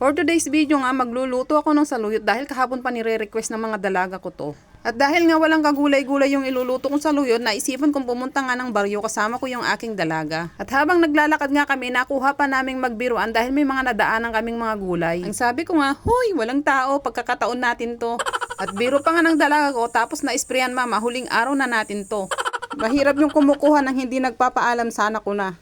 For today's video nga, magluluto ako ng saluyot dahil kahapon pa nire-request ng mga dalaga ko to. At dahil nga walang kagulay-gulay yung iluluto kong saluyot, naisipan kong pumunta nga ng baryo kasama ko yung aking dalaga. At habang naglalakad nga kami, nakuha pa naming magbiruan dahil may mga nadaanan kaming mga gulay. Ang sabi ko nga, huy, walang tao, pagkakataon natin to. At biro pa nga ng dalaga ko, tapos na-sprayan mama, huling araw na natin to. Mahirap yung kumukuha ng hindi nagpapaalam, sana ko na.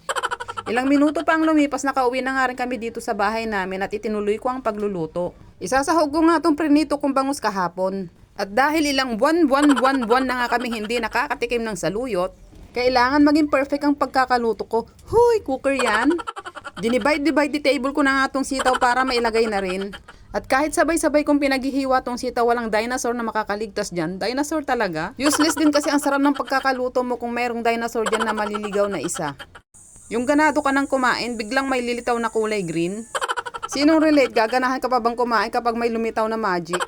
Ilang minuto pa ang lumipas, nakauwi na nga rin kami dito sa bahay namin at itinuloy ko ang pagluluto. Isasahog ko nga itong prinito kong bangus kahapon. At dahil ilang buwan na nga kami hindi nakakatikim ng saluyot, kailangan maging perfect ang pagkakaluto ko. Huy, cooker yan! Dinivide the table ko na nga itong sitaw para mailagay na rin. At kahit sabay-sabay kong pinaghihiwa tong sitaw, walang dinosaur na makakaligtas dyan. Dinosaur talaga. Useless din kasi ang sarap ng pagkakaluto mo kung mayroong dinosaur dyan na maliligaw na isa. Yung ganado ka nang kumain, biglang may lilitaw na kulay green. Sinong relate? Gaganahan ka pa bang kumain kapag may lumitaw na magic?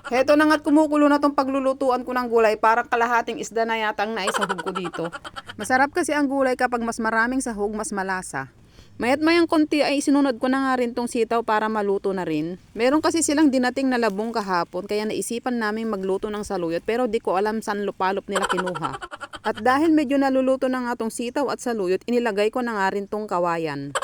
Heto na nga't kumukulo na tong paglulutuan ko ng gulay, parang kalahating isda na yata ang naisahog ko dito. Masarap kasi ang gulay kapag mas maraming sahog, mas malasa. Mayat mayang konti ay sinunod ko na nga rin tong sitaw para maluto na rin. Meron kasi silang dinating na labong kahapon, kaya naisipan namin magluto ng saluyot, pero di ko alam saan lupalop nila kinuha. At dahil medyo naluluto na nga tong sitaw at saluyot, inilagay ko na nga rin tong kawayan.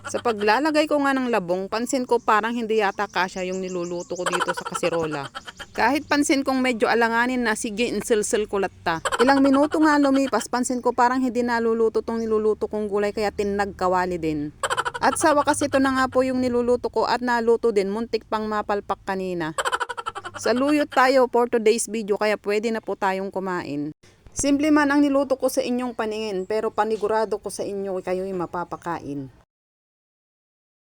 Sa paglalagay ko nga ng labong, pansin ko parang hindi yata kasya yung niluluto ko dito sa kasirola. Kahit pansin kong medyo alanganin na, sige insilsil ko latta. Ilang minuto nga lumipas, pansin ko parang hindi naluluto tong niluluto kong gulay, kaya tinagkawali din. At sa wakas ito na nga po yung niluluto ko at naluto din, muntik pang mapalpak kanina. Saluyot tayo for today's video, kaya pwede na po tayong kumain. Simple man ang niluto ko sa inyong paningin, pero panigurado ko sa inyo kayo'y mapapakain.